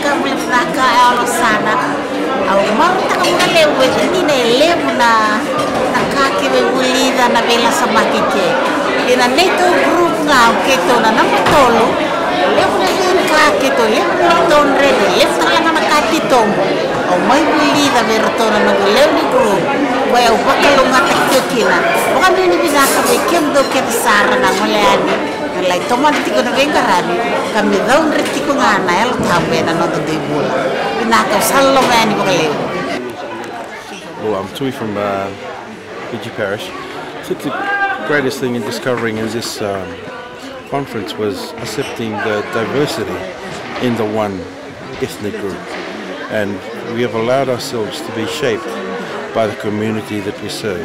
kami naka alo sana au marta kami lewe ini lewe na nakaki ulida na bela samaki ke ina neto group ngau keto na namatolo lewe na linka keto lewe na tonre lewe na nakati tombo au mai ulida bertona na lewe group Wai au pakalunga takikina. Bukan ini bisa kami kemdo kesara na ngoleani. Lai toman tiko na vengarani. Kami daun retiko ngana el tambe na noto de bula. Binaka sallo mani bukaleu. Well, I'm Tui from Fiji Parish. I think the greatest thing in discovering in this conference was accepting the diversity in the one ethnic group, and we have allowed ourselves to be shaped by the community that we serve.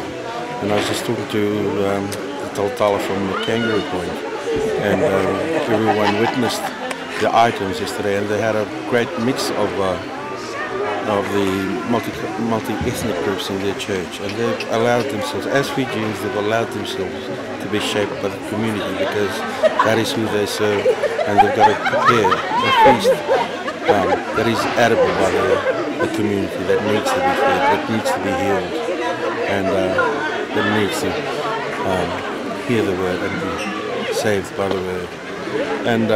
And I was just talking to the Tautala from the Kangaroo Point, and everyone witnessed the items yesterday, and they had a great mix of the multi-ethnic groups in their church, and they've allowed themselves, as Fijians, they've allowed themselves to be shaped by the community, because that is who they serve, and they've got to prepare a feast that is edible by the community, that needs to be fed, that needs to be healed, and that needs to hear the word and be saved by the word. And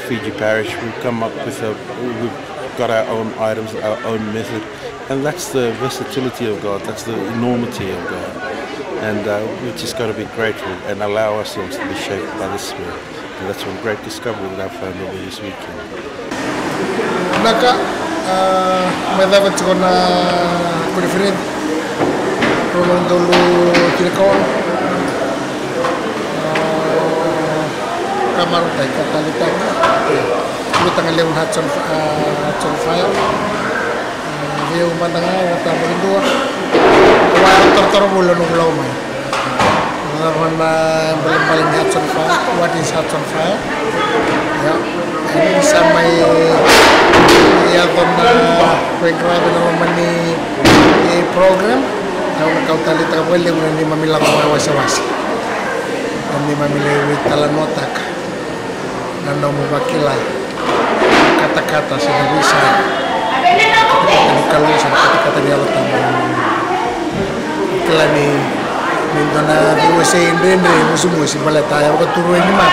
Fiji Parish, we've come up with we've got our own items, our own method, and that's the versatility of God, that's the enormity of God. And we've just got to be grateful and allow ourselves to be shaped by the Spirit. And that's one great discovery that I found over this weekend. May dapat ko na preferred prolong dulu tilkawan kamar tay katalita lutang leon hatson fire dia umandanga wata berdua wala tortoro bulan ulau mai karena paling hatson fire what is hatson fire ya ini sampai ya dona pengkrabe na mani program au kau tali trabalho ni mamila ko wasa-wasa ni mamila talanotak nando mo bakila kata-kata sa bisa kalau sa kata-kata dia letak kelani dona USA indene musuh-musuh balata ya ko turu ni ma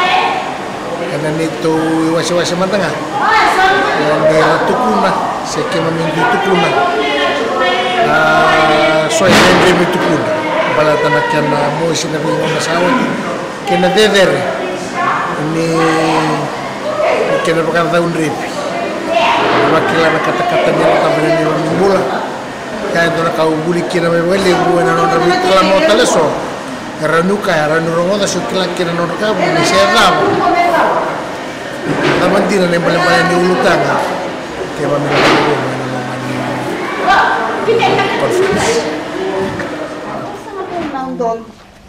karena itu wasa-wasa matanga yang tukuna sekema mindu tukuna soy indene tukuna balata na kana mo sinabi mo sawat kena dedere ini kena bakal tahun ribu wakilan kata-kata dia tambah ni mula kaya itu nak kau buli kena meweli bukan orang orang kalau mau teleso ranuka ranurungo dah sukilah kena orang kau ni serap namun tidak ni paling ni ulutan kaya pamila ko conference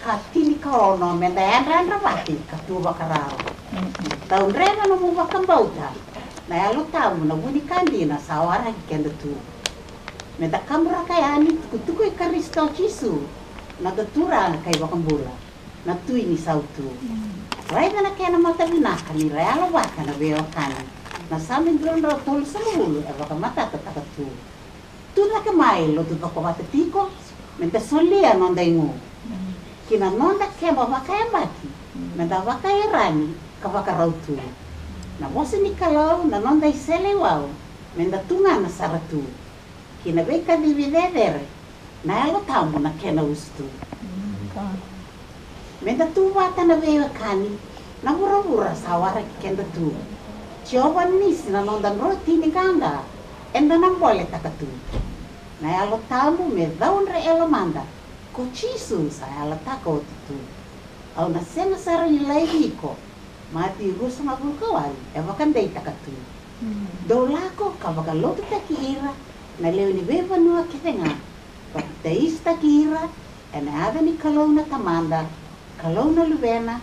Katini kau no mendayan ran rawati katuba karao. Tahun rena no muba kambauta. Na yalu tamu na buni kandi na sawara kendo tu. Menda kamura kayani kutuku ikaristo chisu. Na datura kay bakambula. Na tu ini sautu. Raida na kaya na mata binaka ni rayala waka na beo kana. Na samin dron ro tol samulu e bakamata takatu. Tu na kamay lo tu bakamata tiko. Menda solia no ndaingu. Kina nonda kemba wakaya mati, menda wakaya rani kawaka rautu. Na wose ni kalau na nonda isele wau, menda tunga na saratu. Kina beka dividere, na alo tamu na kena ustu. Menda tu wata na bewa kani, na wura-wura sawara kenda tu. Cioba nisi na nonda roti ni ganga, enda na bole takatu. Na alo tamu me daun re elo manda. Ko chisu saya letak kau tu, au nasema sara nilai hiko, mati rusa ngabul kawali, evakan day takatu. Dolako kabaka lotu takira, na leo ni beba nua kitenga, bakteis takira, ena ada ni kalona tamanda, kalona lubena,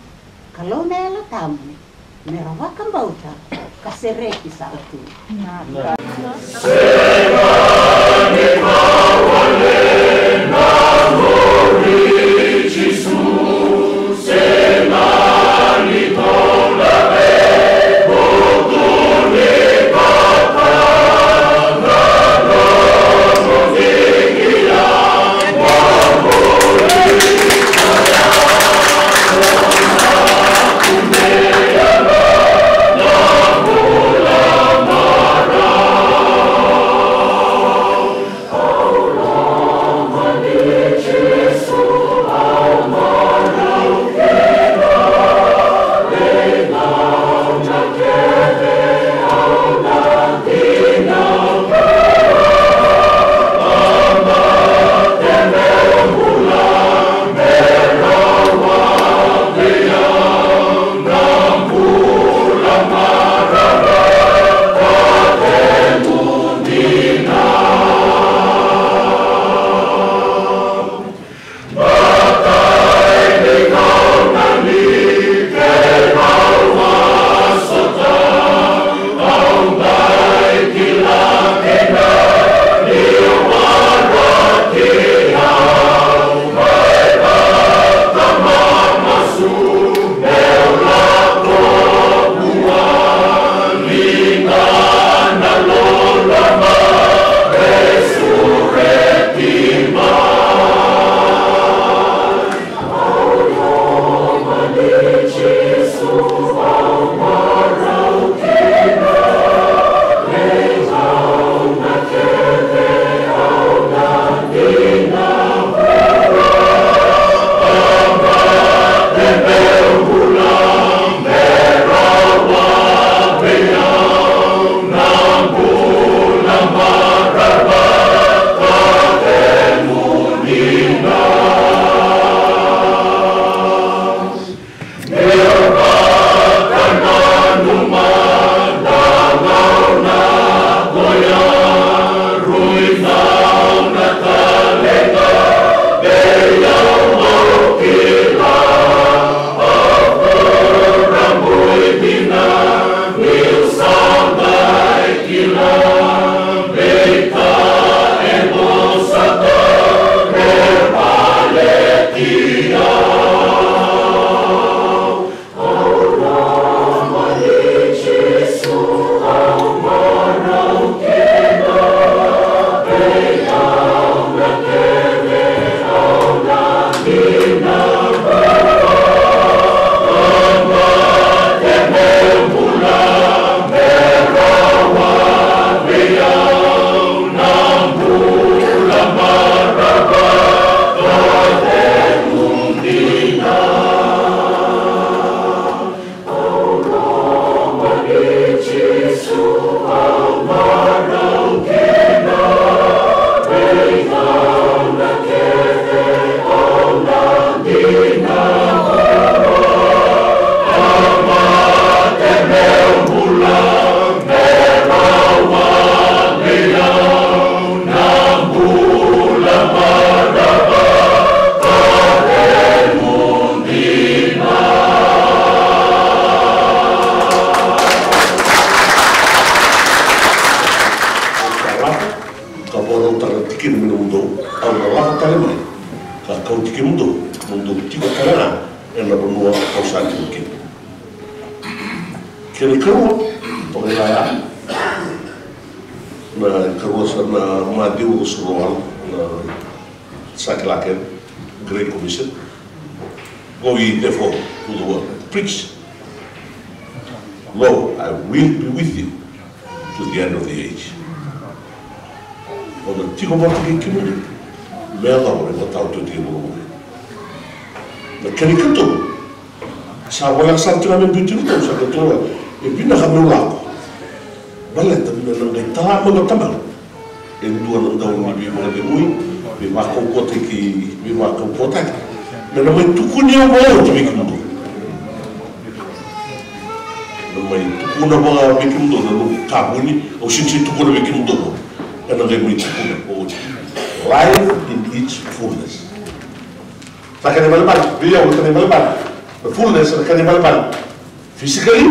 kalona ela tamu, merawakan bauta, kasereki salatu. Semani tola be, ke. Kene karo pagaya na karo sa na madiu usroal na saklaken Great Commission. Go ye therefore to the world, preach. Lo, I will be with you to the end of the age. Ona tiko mo ke kimu mea o re tau to tiko mo. Na kene kato sa wala sa tira me bitu to sa kato e bina ka me lako. Bale ta me na ngai ta mo ta mal. E dua na ndau ni bi mo de mui, bi ma ko ko te ki, bi ma ko ko ta. Me na mai tukuni o mo te kimu. Na mai tukuna mo me kimu na no tabuni o sinti tukuna me kimu. And life in its fullness. The fullness of the physically,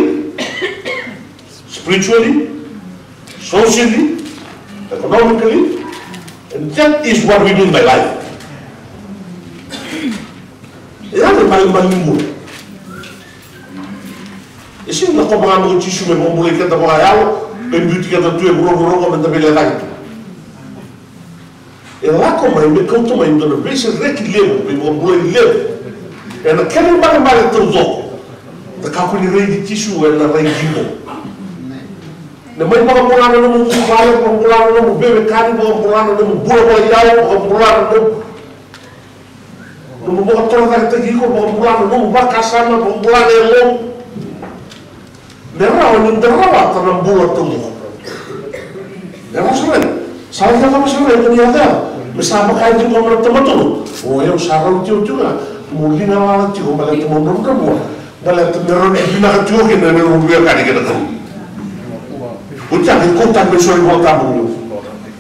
spiritually, socially, economically, and that is what we do in my life. Isi na ko mga mo chisme mo mo ikata mo ayaw, benbuti ka tu e buro ko menta bele e lá como me conta uma indona vez requilheu me mo leu e na kele mare tão zo da ka ko ni rei tishu e na rei gimo na mai mo mo lana no mo vale mo lana no mo bebe cari mo lana no mo buro mo yao mo lana no mo tola da te giko mo lana no mo bakasana mo lana e lo Nera o nindera ta na buro to mo nera sai ka mo sa re ni ada bersama kaji ko mo tomato o eu sarau tio juga mulina la tio bala to mo rom mo bala to ro ni bina tio ke na ro buya ka de ka o ta ko ta be so ro ta mo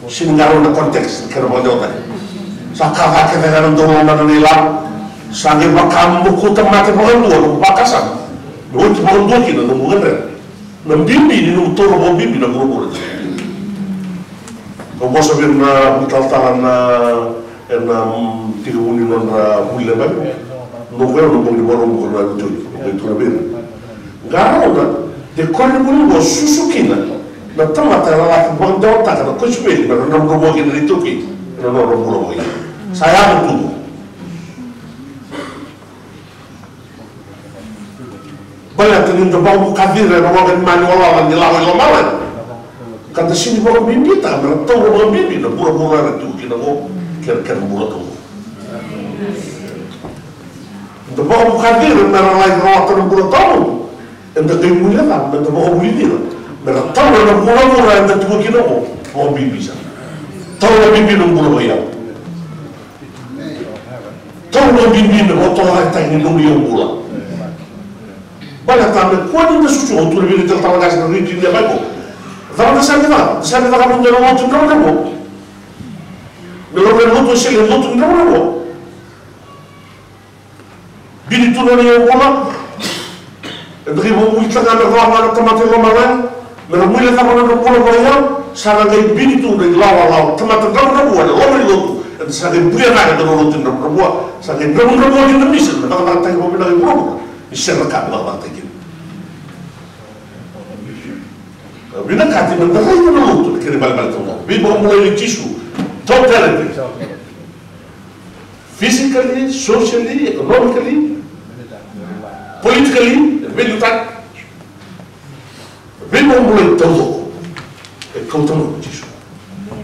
singaro na konteks ke ro mo ta sa ka va ke na ro do na ni la sa ge ba kam mo ko ta mate mo ro ba ka sa no ti mo do ki na mo ngere na bimbi ni no to ro bimbi na mo ro o posso ver na mutalta na tiga uni na bulle ba no vero no bom boro mo na tudo tu na ver garona de corre buni mo susukina na tamata la bom da ta na cochpe na no mo que na toki no no mo mo saya tudo bala tendo bom cadira no mo manual ni la o mala kata sini bawa bibi tak, tahu bawa bibi, na pura-pura itu kita mau kira-kira mula tu. Untuk bawa bukan dia, mereka lain rawat dan pura tahu, untuk dia mulia tak, untuk bawa bibi lah. Mereka tahu na pura-pura yang tu kita mau bawa bibi sah. Tahu na bibi na pura bayar. Tahu na bibi na motor yang tak ini nunggu yang pula. Banyak tamu, kuat ini susu untuk lebih tertawa kasih dari dia baik. Dapat sana kami menjadi waktu berapa? Belum waktu sih, waktu berapa? Bini tu nani yang bola, dari bawah kita kan ada ramai tempat yang ramai, mereka mulai sama dengan bola bayar, sana gay bini tu dari lawa tempat yang ramai ada ramai lotu, dan sana gay buaya nak ada lotu yang ramai, sana gay ramai di Indonesia, mereka tak tahu apa yang ramai, isyarakat lah tak tahu. Bina kati mendarai na luto kiri bal tu mo. Bibo mulai tisu totally, physically, socially, economically, politically, militar. Bibo mulai todo. E control tisu.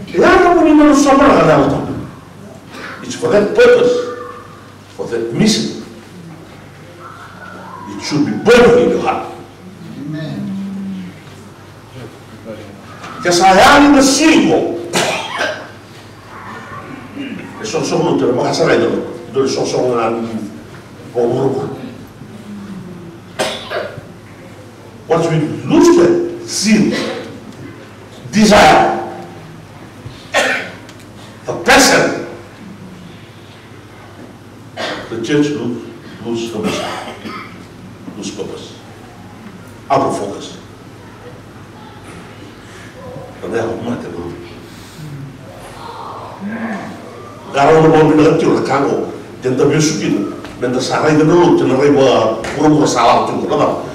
E anda puni no sama na luto. It's for that purpose, for that mission. It should be burning in your heart. Kesayaan na sirgo. Sosok lu terima kasih itu dari sosok bomur. Once we lose the zeal, desire, the passion, the church lose purpose, out of focus. Ada mata bro. Garau no bom na tio kango, tenta ver subindo. Menta sarai de no te na reba pura sala tu nada.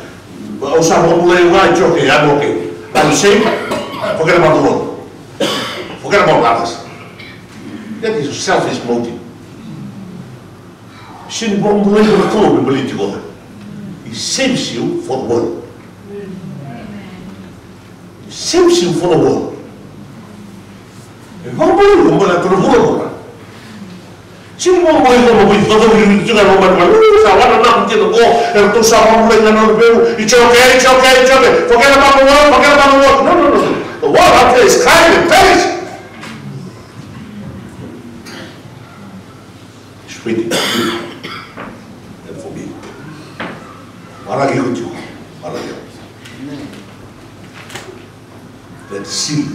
Usar uma mulher vai choque, já não que. Não sei, forget about the world. Forget about others. That is selfish motive. Sin bom mulher na clube político. It saves you for the world. It saves you for the world. Vamos mulher como la trouxe. Sin bom mulher como foi todo o jogar no mar. Sawana na mtendo go, eu tô salvando mulher na Noruega. It's okay. Forget about the world. No. The world out there is kind and perish. It's waiting for you and for me. Maragi kutu, maragi. That seed,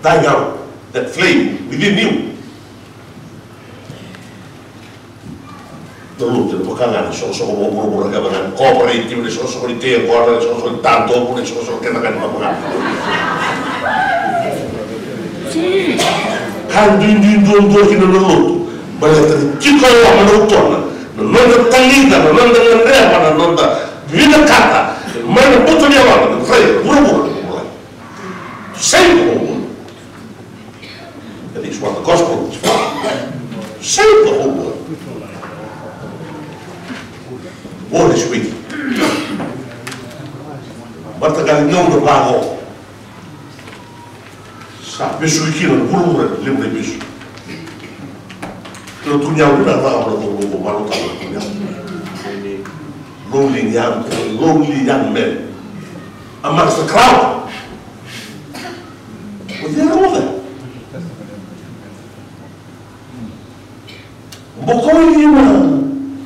dying out, that flame within you. Non lo cagare, sono come una cooperative, ne sono con i te, ne sono con tanto, ne sono che magari non pagare. Quando in che non lo ma le chi cosa non torna, non è tagliata, non è l'andrea, non è vita cata, ma non posso di avanti, fai, pure. Sempre. That is what the gospel is for. Sempre. What is with Bata galinhão do barro. Sabe, bicho aqui no puro, lembra bicho. Eu tunhava na dava do barro tá lonely young man amongst the crowd. What did I know? Bocoinha.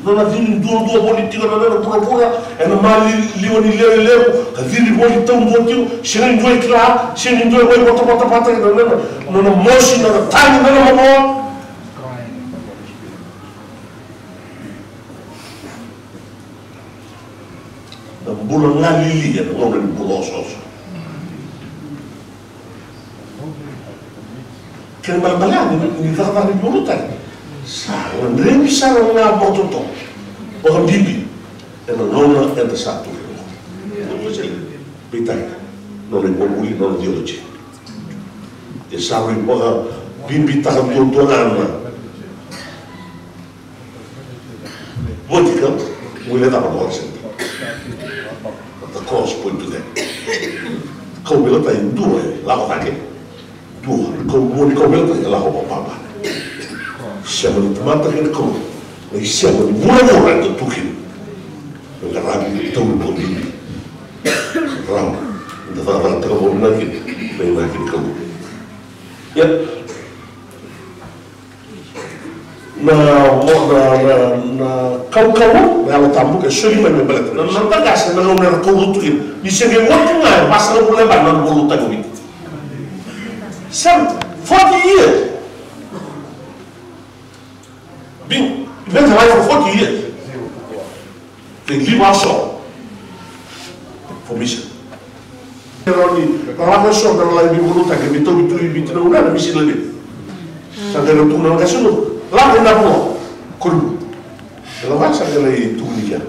Non ha vinto due politiche, non era pura, e non mai li levo, ha vinto poi un motivo, se ne due club, se ne due poi porta, non ho mossi, non ho tanti, non ho mo. Non buono ngali lì, non è un buloso. Che malbalani, mi fa fare il buono. Sarang rem sarang na bototo. Orang bibi. Ena nona ena satu. Bitai. Nona bobuli nona diologi. E sarang boga bibi tahan tuan-tuanan. Botika mulai tak berbuat sendiri. The cross point to them. Kau bilang tadi dua, lahu tak? Dua. Kau bilang tadi lahu apa? Siamo di tomata che come noi siamo di buona da tutti non rabbia tutto di ram da fare tanto buona che nei macchine come ya na kau na tamu che soli mai belete non pagasse non era con tutto mi sembra molto mai basta non voleva non voluta come some 40 years. Been alive for 40 years. They live also for mission. Kalau so kalau lagi voluta che mi non una misi lagi. Sampai tu non kasih lu. Lah ina pulo. Kur. Kalau masa lagi tu ni ya.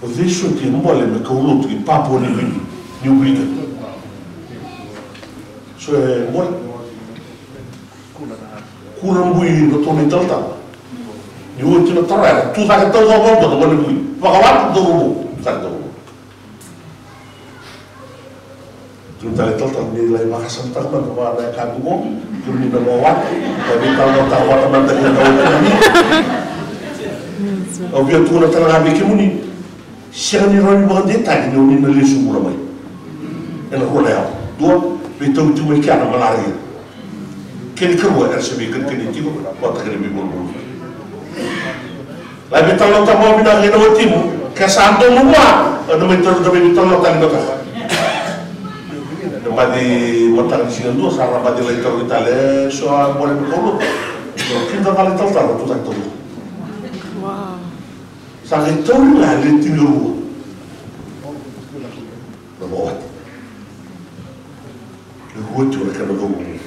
Adesso ti mole me kauluto che papo ni ubrica. So mole kurang bui betul betul tak. Jauh cina terai. Tu tak tahu apa tu mana bui. Pakawan tu rubu, tak tahu. Tu tak tahu tak nilai makasam tak mana mana kamu. Tu ni berwawat. Tapi kalau tak awat teman tak tahu ni. Obvious tu nak terang ambil kemuni. Siapa ni orang bukan detak ni orang ni lesu muramai. Enak orang dua betul tu mereka nak melari. Kini kerua RCB kini tiga kota kini bimbo. Lagi tolong tamu bina kini timu kesanto semua. Ada mentor tolong tali kota. Badi motor sini tu sarang badi lektor kita le soal boleh berkolu. Kita kali tahu tu tak tahu. Wow. Sangat tahu lah letingu. Berbuat. Berbuat tu mereka berbuat.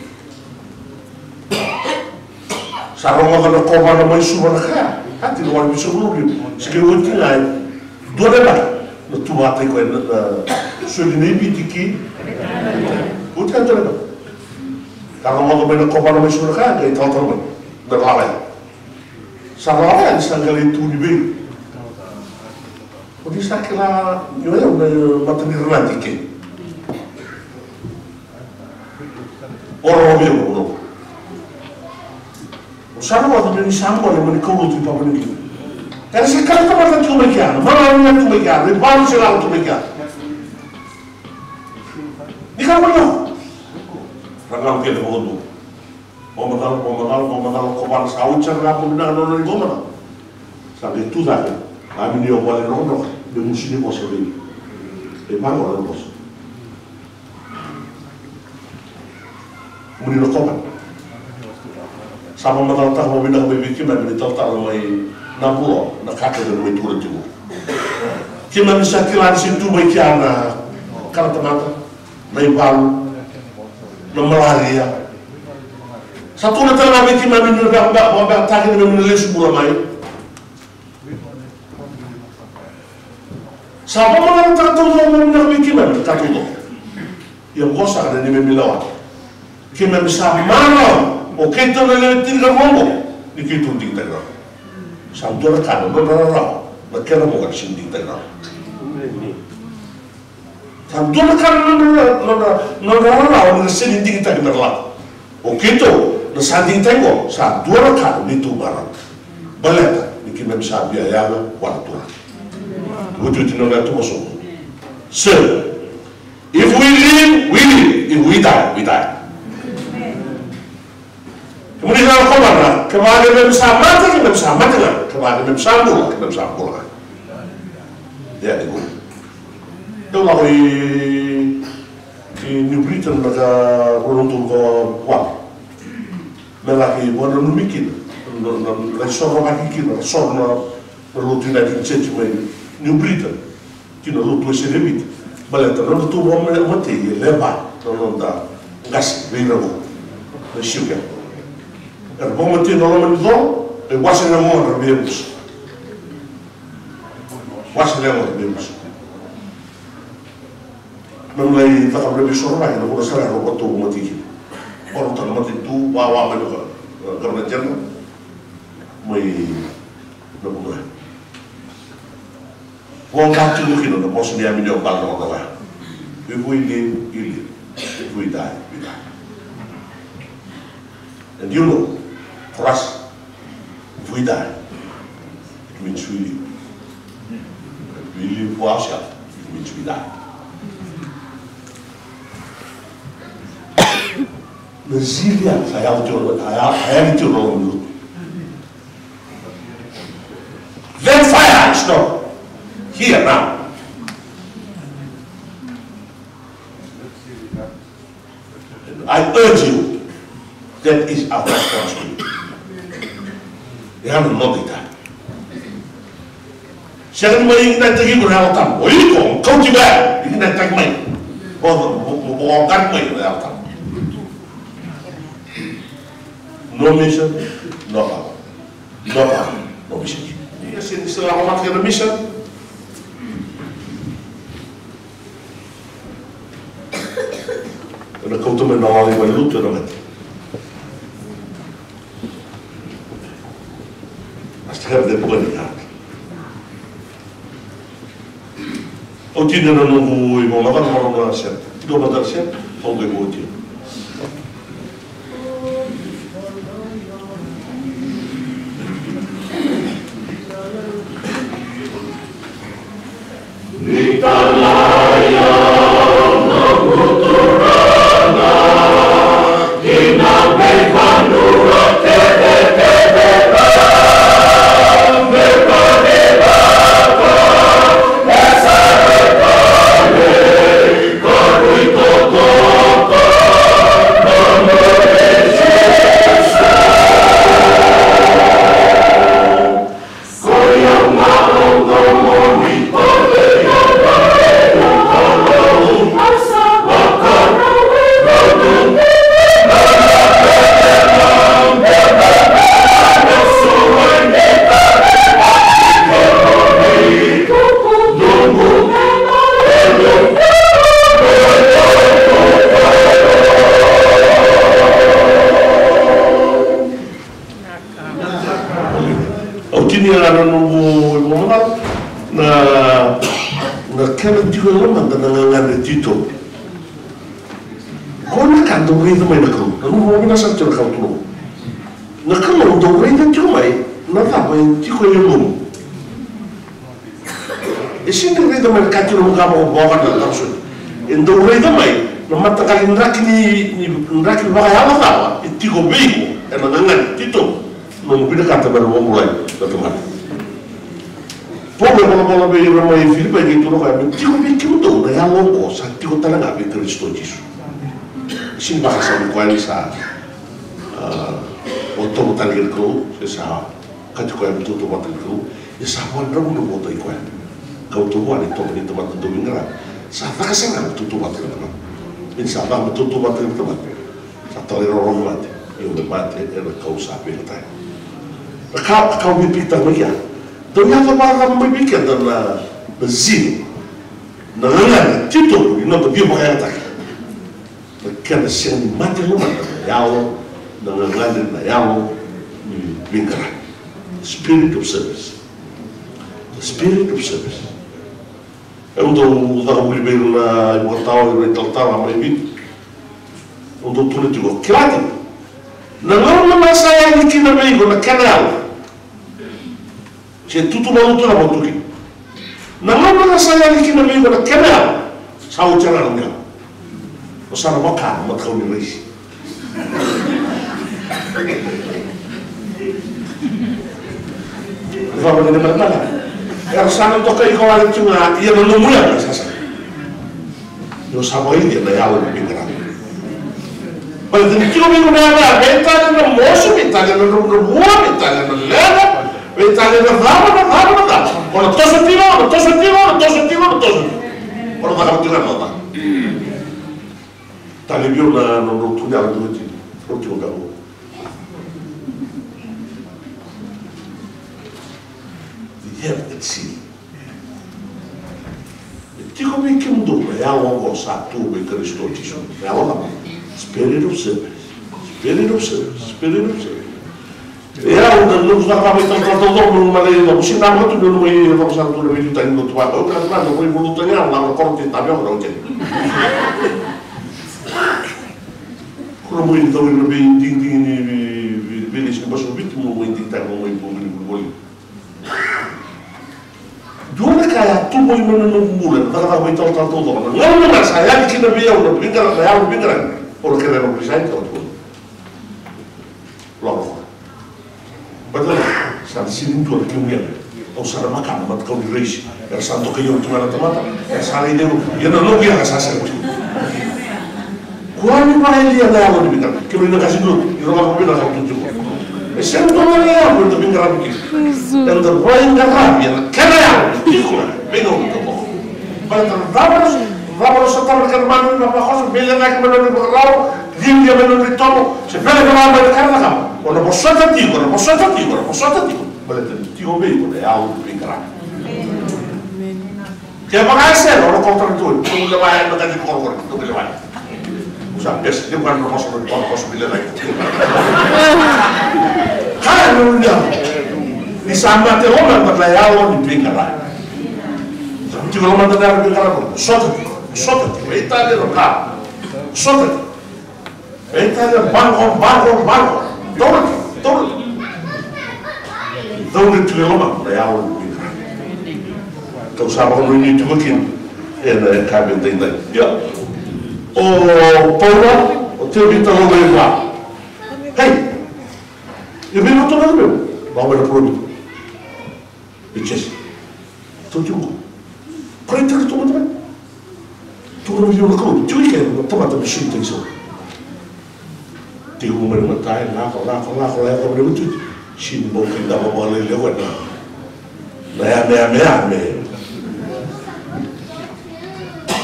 Sarong mga nakoma na may sumanaka. At tinuwan mo sa ulo. Sige, huwag tingay. Doon na ba? Natumatay ko na suwili na ibitiki. Huwag ka doon na ba? Sarong mga may nakoma na may sumanaka. Kaya itaw naman. Naglalay. Sarong isang galito ni Bing. Kung di sa kila nyo yan, matanir natin kayo. Orang orang itu, usaha waktu ini sama yang menikau itu apa ini? Karena sekarang tempat itu mereka, mana itu mereka, ribuan selalu itu mereka. Di mana? Rangkap kita bodoh. Mau kopan sawit cerah pun tidak ada di mana. Sampai itu saja. Kami dia boleh nongkrong di musim bos ini. Di mana orang bos? Muni na kopan. Sama mataltak mo binang may bikima, binitaltak na may nabuo, nakakita na may tulad yung mo. Kima bisa kilan sintu may kya na karatamata, na ibang, na malaria. Sa tulad na namin kima minagatakin na minalis mula may. Sa mga tatulong mo namin kima, tatulong. Yung kosa ka na ni Milawan. Kima bisa mana o kita na tinggal ngomong ni kita tinggal sampai nak berdarah nak kena bukan sini tinggal sampai nak berdarah nak sini tinggal berlah o kita nak sanding tengok sampai nak itu barang baleta ni kita bisa biaya waktu wujud tinggal itu masuk so if we live we live, if we die we die. Kemudian kalau kau mana, kemarin bisa mati kan? Kemarin bisa pulang. Ya itu. Itu lalu di New Britain mereka beruntung ke Wal. Melaki bukan memikir, lesor lagi kira, sorna berlutu lagi cecimai New Britain. Kina lutu sedemit. Balai terlalu tu mati lebar, terlalu dah gas beramu, bersyukur. Bom mati nolong itu, wasin yang mau berbebas. Wasin yang mau berbebas. Memulai tak boleh disorang, nak boleh salah robot tu mati. Orang tak mati tu, wawa mereka kerana jangan, mai nak boleh. Orang kaki mungkin ada bos dia minyak bang orang lah. If we live, you live. If we die, we die. And you know. For us, if we die, it means we live. If we live for ourselves, it means we die. Resilient, saya itu orang dulu. That fire is not here now. And I urge you, that is our responsibility. Yang logika. Siapa yang ingin nanti berhutang? Oh ini kau juga ingin nanti main. Oh kan main berhutang. No mission, no power. No power, no mission. Ini selama mati ada mission. Karena kau tu menawari balut tu namanya. Have the body heart. O tinha no novo e vamos lá para certo. Do mandar certo, onde eu vou ter. na nungu mo na kena tiko lama na ngangane tito. Kona kan do rei mai na kau. Na nungu mo na sa tira kau tu. Na kau do rei na tiko mai na ta mai tiko yo mo. E sinto rei da mai ka tiro mo ka mo boga na ta su. E do rei da mai na mata ka nraki ni nraki ba ya la ta e tiko beigo e na ngangane tito. No pida kata baru mau mulai teman. Pokoknya kalau beli rumah yang Filipina gitu loh kayak tiga bikin tuh, nah yang logo, saat tiga tanah nggak bikin Kristo Yesus. Sini bahasa bukan sa, untuk tali kerja, saya kacu kayak betul tuh mata kerja, ya sahabat orang udah foto ikut. Kau tuh buat itu di tempat itu minggaran, saat kesana betul tuh mata kerja, ini sahabat betul tuh mata kerja, saat tali orang mati, yang mati, kau sahabat kita. Kau bipita mereka, tu yang apa kau bipikir dan bezin, nangan tidur, ini tu dia bukan tak. Kerana siang mati rumah, yau, nangan yau, bingkar, spirit of service, the spirit of service. Untuk tak boleh bela ibu tahu ibu tahu apa ini, untuk tulis juga kreatif. Nangan nama saya ini kena bego na kanal. Saya tutup malu tu nak buat tu. Nangan nama saya ini kena bego na kanal. Saya ucapkan dia. Pasal makan, mat kau ni rais. Apa benda mana? Yang sana tu kau ikut cuma ia menunggu yang sasa. Yo sabai dia dah awal bingkran. Pada kilo minggu ni ada, bentang na mosu, bentang na rumah, bentang na lera, bentang na dama. Kalau tosu tiga. Kalau tak tiga nota. Tali biar na nurut tu jalan tu je, roti orang kau. Dia kecil. Tiga minggu tu, ya orang satu bingkar Kristo Yesus. Ya orang Spirit of service. Ya, udah lu sudah kami tahu belum ada yang mesti nama tu belum ada yang satu lebih juta itu tuh apa? Kan ada boleh mulutnya orang korupsi tapi orang jadi. Kalau mau ini tahu lebih tinggi ini bilis ke pasal itu mau ini tak mau boleh. Dua kaya tu mau menunggu bulan, tak tahu itu tahu. Nggak saya kita biar udah pintar. Orang kena berpisah itu tu, lorong. Betul, saat sini tu ada kemudian, tahu sana makan, mat kau di race, yang satu kayong tu mana tempat, yang salah ini, yang lalu dia kasar tu. Kuat ni pakai dia dah awal di bingkar, kemudian kasih dulu, yang orang bina satu juga. Esok tu mana yang boleh bingkar begini, yang terbaik garap, yang kena yang, ikut, bingung tu. Pada Vamos a estar reclamando una cosa, viene la que me lo he reclamado, limpia me lo he reclamado, se puede reclamar de carne acá. Cuando vosotros digo, vale, tío vivo, le hago bien grande. ¿Qué van a hacer? No lo contra tú, tú le vas a meter el corvo, tú le vas. O sea, es que cuando vamos a reclamar cosas, viene la que. Claro, ni samba te lo mandan, le hago bien grande. Tío lo mandan a bien grande, vosotros. Sótate, está de local. Sótate. Está de banco. Todo. Donde tu loma, le hago un bingran. Kau sabar ini tu makin, ada kabin tinggal. Ya. Oh, Paula, tu kita lama lama. Hey, ini betul tak betul? Bawa ada produk. Bicara. Tu juga. Perintah tu macam. Turun video lekuk, cuy kan, tempat mesin tu iso. Tiga umur matai, ngakau, lepas itu sini mau kita mau lewat na, me.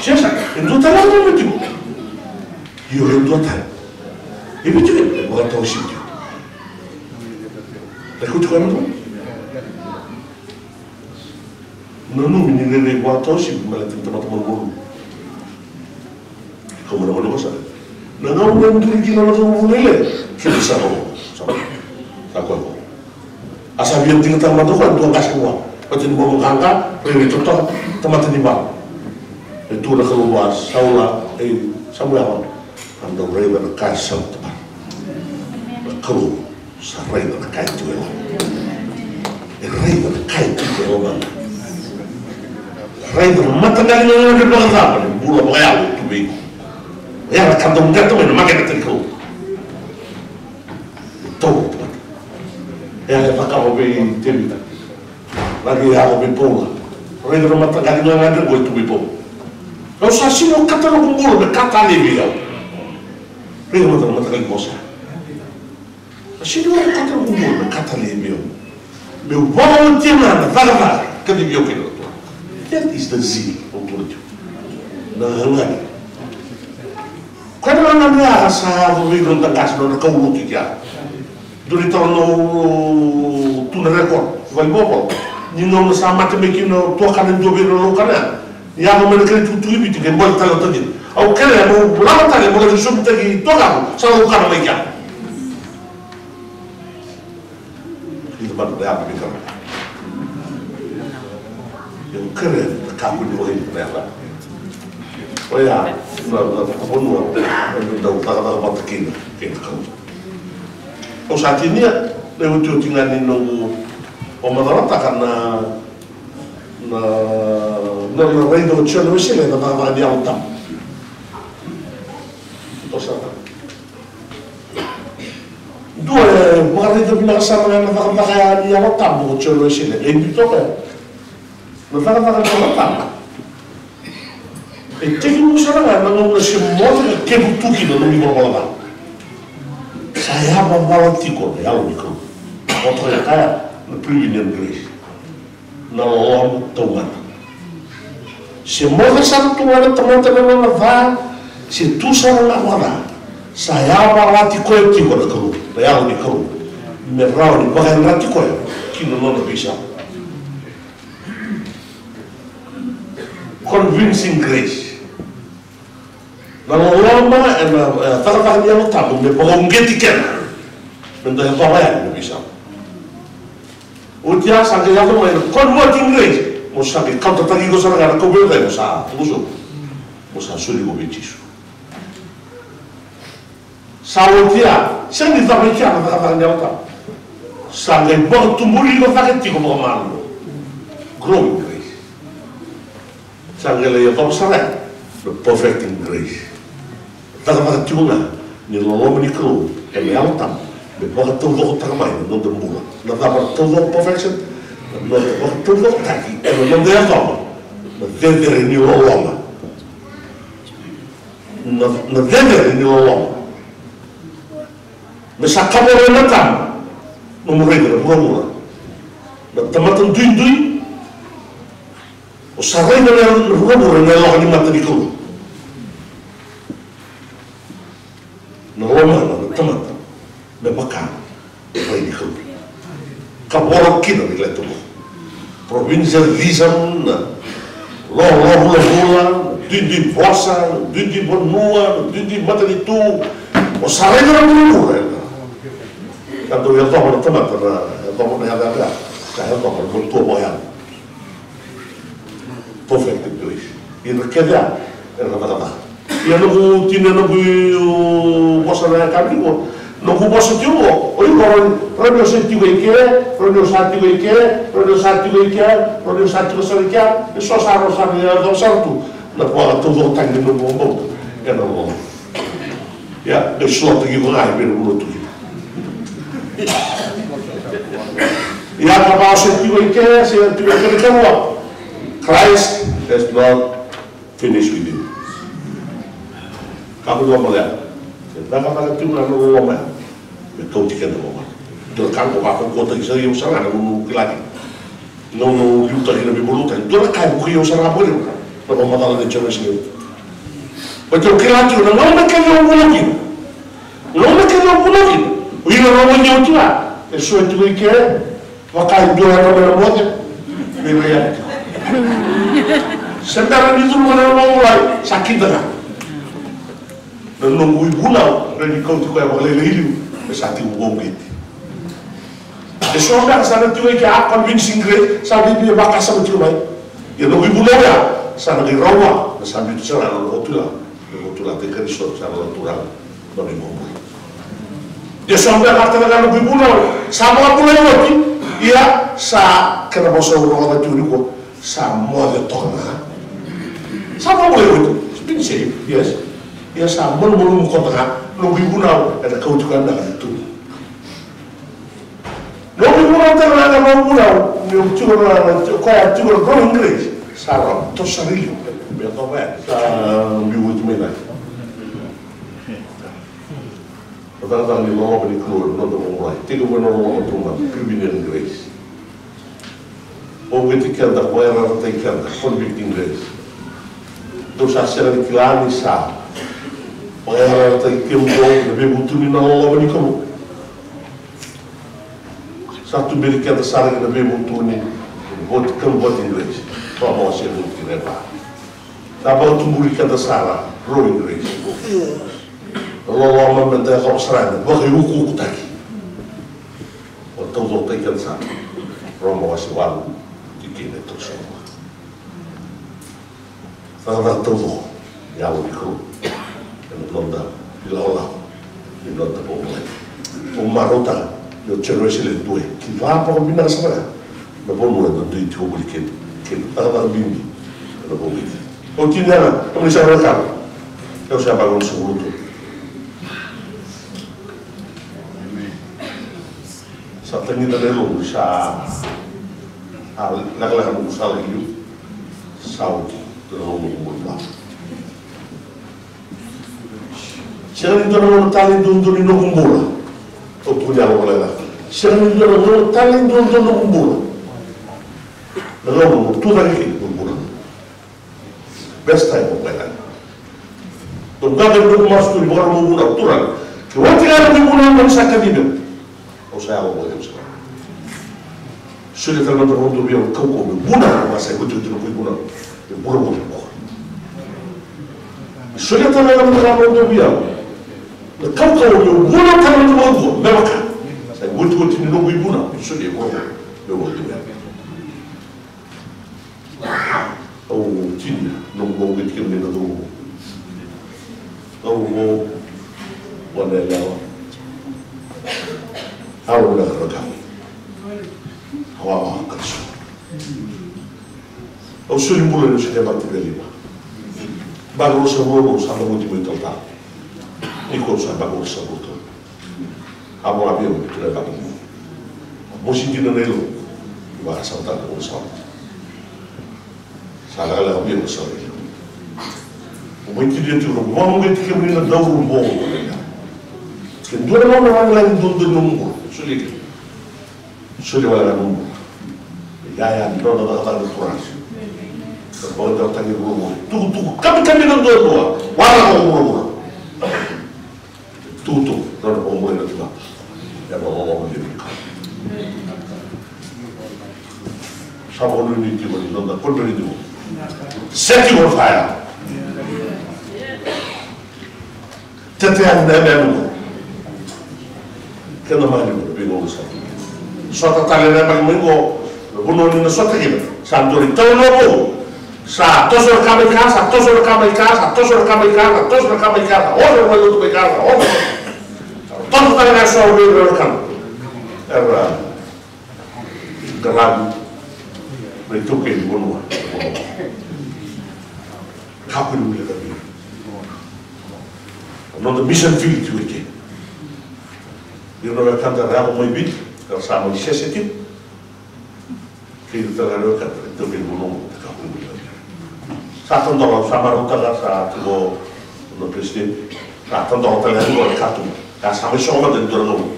Siapa? Itu tanah tu betul. Itu tanah. Itu juga bukan tahu sih. Lekuk tu kan tu. Nunu ini nilai buat tahu sih, malah teman-teman guru. Kamu nak mana pasal? Nangaw yang tu lagi nak kamu boleh, kita sama. Tak kau. asa biar tinggal tamat tu kan tuan kasih uang macam ni mau mengangkat riri tutup tempat ni bang itu nak keluar saula Samuel anda riri nak kasih tempat keluar sarai nak kasih tu lah riri nak kasih tu lah riri mata kali nak ada belakang apa ni bulu bayar tu bi ya kantong kantong ni makan kita keluar tu ya pakai hobi tim lagi hobi pula rei rumah tangga di mana ada gue tu bipo kalau sasi mau kata lo kumpul berkata ni bilau rei rumah tangga di bosa sasi mau kata lo kumpul berkata ni bilau bilau bawa tim mana vaga kadi bilau kilo that is the zeal untuk itu nah enggak kalau orang dia asa hobi rumah tangga sudah kau luki ya duri torno tuna rekor vai bobo ni non sa mate me kino to kana dobe no kana ya mo me kre tu ibi ke mbol talo tadi au kre mo la tale mo le sum tagi to ka sa lo kana me kya itu baru dah apa kita yang kre ka ku ni boleh lah oh ya no apa no dah tak ada apa kini kau o saat ini lewat tinggal di nunggu pemerintah karena na rei do chelo sile na mama di alta to sa due magari do pinasama na nakakaya di alta do chelo sile e dito ka na nakakaya di alta e teki mo sa na nung si mo ke butuki no mi bola saya membawa tikor ya mikro motor yang kaya lebih Inggris nolong tuan semua satu tuan teman-teman apa si tu sana mana saya bawa tikor itu ya mikro merau ni bagai tikor kini non bisa convincing grace nolong mana tak yang tahu me pogong getiken benda yang bawa yang bisa utia sangat yang tu mana converting grace musa ke kau tetap ikut sana kerana kau boleh musa suri kau bencisu sautia sangat tak berikut kata-kata yang tahu sangat bertumbuh ikut tak ketik kau malu growing grace sangat lagi kau sana the perfecting grace tak ada cuma ni lolo menikru ele altam be pokok tuh termai no dembula na dava tudo perfection no tudo taki ele não deu toma no deve ni lolo no deve ni lolo me sakamo na tam no morrego no mula na tamatan dui o sarrei no rumo no lo ni mataniku no Roma no tamata me baka vai di campo kaporo kino di letto provincia visam lo dindi vossa dindi bonua dindi matani tu o sarei no mura quando io tomo no tamata dopo ne aveva sai dopo molto boia perfetto dois e requeda era nada ia no tinha no bossa na caminho no bossa tio o proprio sentivo che proprio sentivo che proprio sentivo che e só sabe do certo na porta todo tangue no bombo é no ja de slot que vai pelo bruto e acabava sentivo que se sentivo que acabou Christ has not finished with you kamu dua malam, dah kata tu nak dua malam, betul tiga dua malam. Terkan kau kota Israel yang sangat nak lagi, no luta ini lebih berutan. Tu nak kau bukan yang sangat boleh, kalau masalah di China sini. Betul lagi, nak yang lagi, ini orang yang tu lah. Esok itu ikut, wakai dua orang berbuat, beriak. Sekarang itu orang mulai sakit dah. Nunggu ibu lau, dan kau tu kau boleh lelu, besar tu bom gitu. e sombra sana tiwe ki a convincing grade sabi bi baka sa tiwe ya no ibu ya sana ki rawa sabi tu sana otula te Kristo sana otula no ni mo ya sombra kata na ibu sama pula yoti ia sa kena bosa uro da tiwe ko sa mo de tona sama mo yoti spinse yes ia sa mo mo ko ta no ibu ada kau tu kan tu no ibu na mo ibu meu tio qual é inglês sabe tô sarilho meu também meu muito bem eu tava ali no obra de cloro não do lá tem que ver no obra do mar primeiro inglês ou que tem que andar com ela tem que andar com inglês do sacer de claro e sabe ou ela tem que um pouco de muito no obra de cloro satu beri kita sarang na bebo tuni bot kan bot inglês só a ser muito que levar tá bom tu muri kita sarang ro inglês Allah man da khosrana ba yu ku taki o to do te kan sa ro mo wasi wal tikine to so fa to do ya o ko no da ila da o marota eu c'ero essere due chi va a combinare la sera ma poi non è dei tuoi che parla bimbi non può dire continuare come si arrabba capo io si appaga un secondo sa tenere le lunghe sa la non sa io sauti non lo c'era intorno tale dondoni non kumbola o punyalo kolela sering ndoro tali ndoro kumbula lalu tu lagi kumbula best time of my life donc quand on commence tout le monde au tour que on tire le kumbula dans sa cabine on sait alors on sait sur le terrain de rondo bien kako buna ma sai ko tu buna e bura mo sur le terrain de rondo bien kam ka wo buna kan to wo mebaka sai wuti ni no buna so de wo do wo do o tini no go get kim ne do o wo wala la awu la raka hawa ka so o so ni bula no se de batte beliba ba ro so wo sa mo ti mo ta e cosa va con saputo amo abbiamo tutte le bambine mo si dice nel va a saltare con salto sarà la abbiamo salito o mo ti dice un buon momento che mi da un buon che due non vanno in tutto il mondo solo va la mondo ya non da da turasi per poi da tanto tu camminando dove guarda come tutto non ho mai detto e non ho mai detto siamo riuniti con non da quel periodo senti con fare tete anni da me che non mai detto non so sotto tale da me buono non so che santo ritorno sa toso il cambio di casa, toso il cambio di casa, toso il cambio di casa, toso il cambio di casa, ora voglio tu casa, ora toso tale da so il cambio era grande per tu che di buono capo di le capire non da mission field tu che io non ho cantato mai bit per sa mo seseti che te la roca tu che buono satu dolar sama ruta lah satu lo presiden satu dolar terlihat gol kartu dah sampai semua dari dorong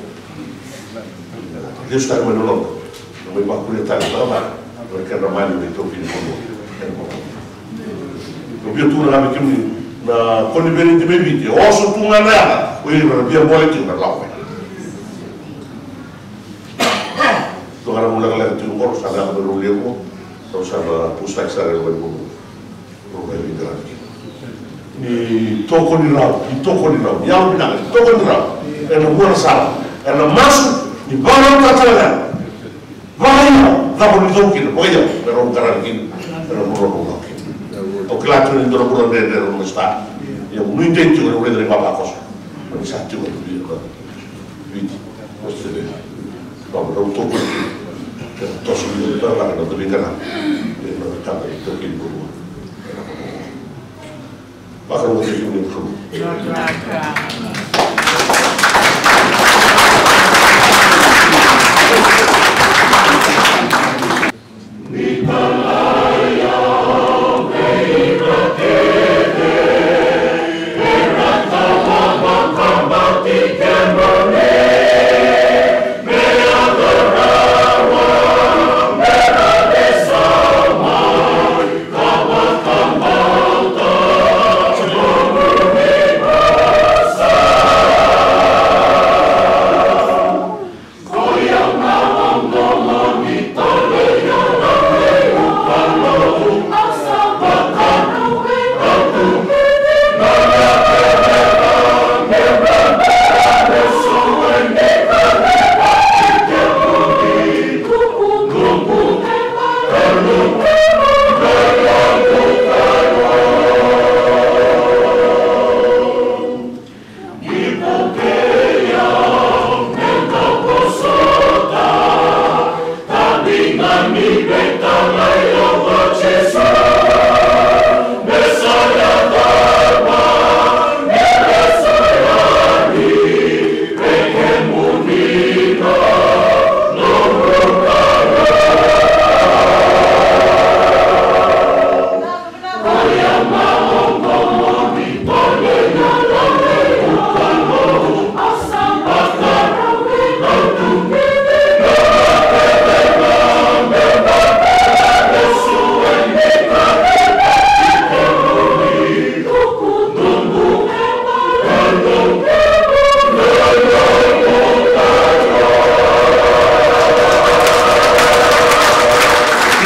dia sudah menolong lebih bagus dia tak apa mereka ramai itu pilih pun lebih tu nak bikin ni na koniberi di bebi oh sutungan lah wih biar boleh tu berlaku tu kalau mula kalau tu ngor sana beruliamu terus sana pusat sana beruliamu ni toko ni rau, yang benar, toko ni rau, ena buat salah, ena masuk di bawah tataran, Vaya, vamos a ir pero un carranquín, pero un robo aquí. O que la tienen de lo puro de no está. Y un intento que no puede de papá cosa. No es activo de vida. Viti, questo è vero. No, non tocco che tosso di parlare, non devi canare. E non cambia il tocco di buono. Ma che non ti chiudi in cru.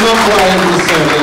Não vai ser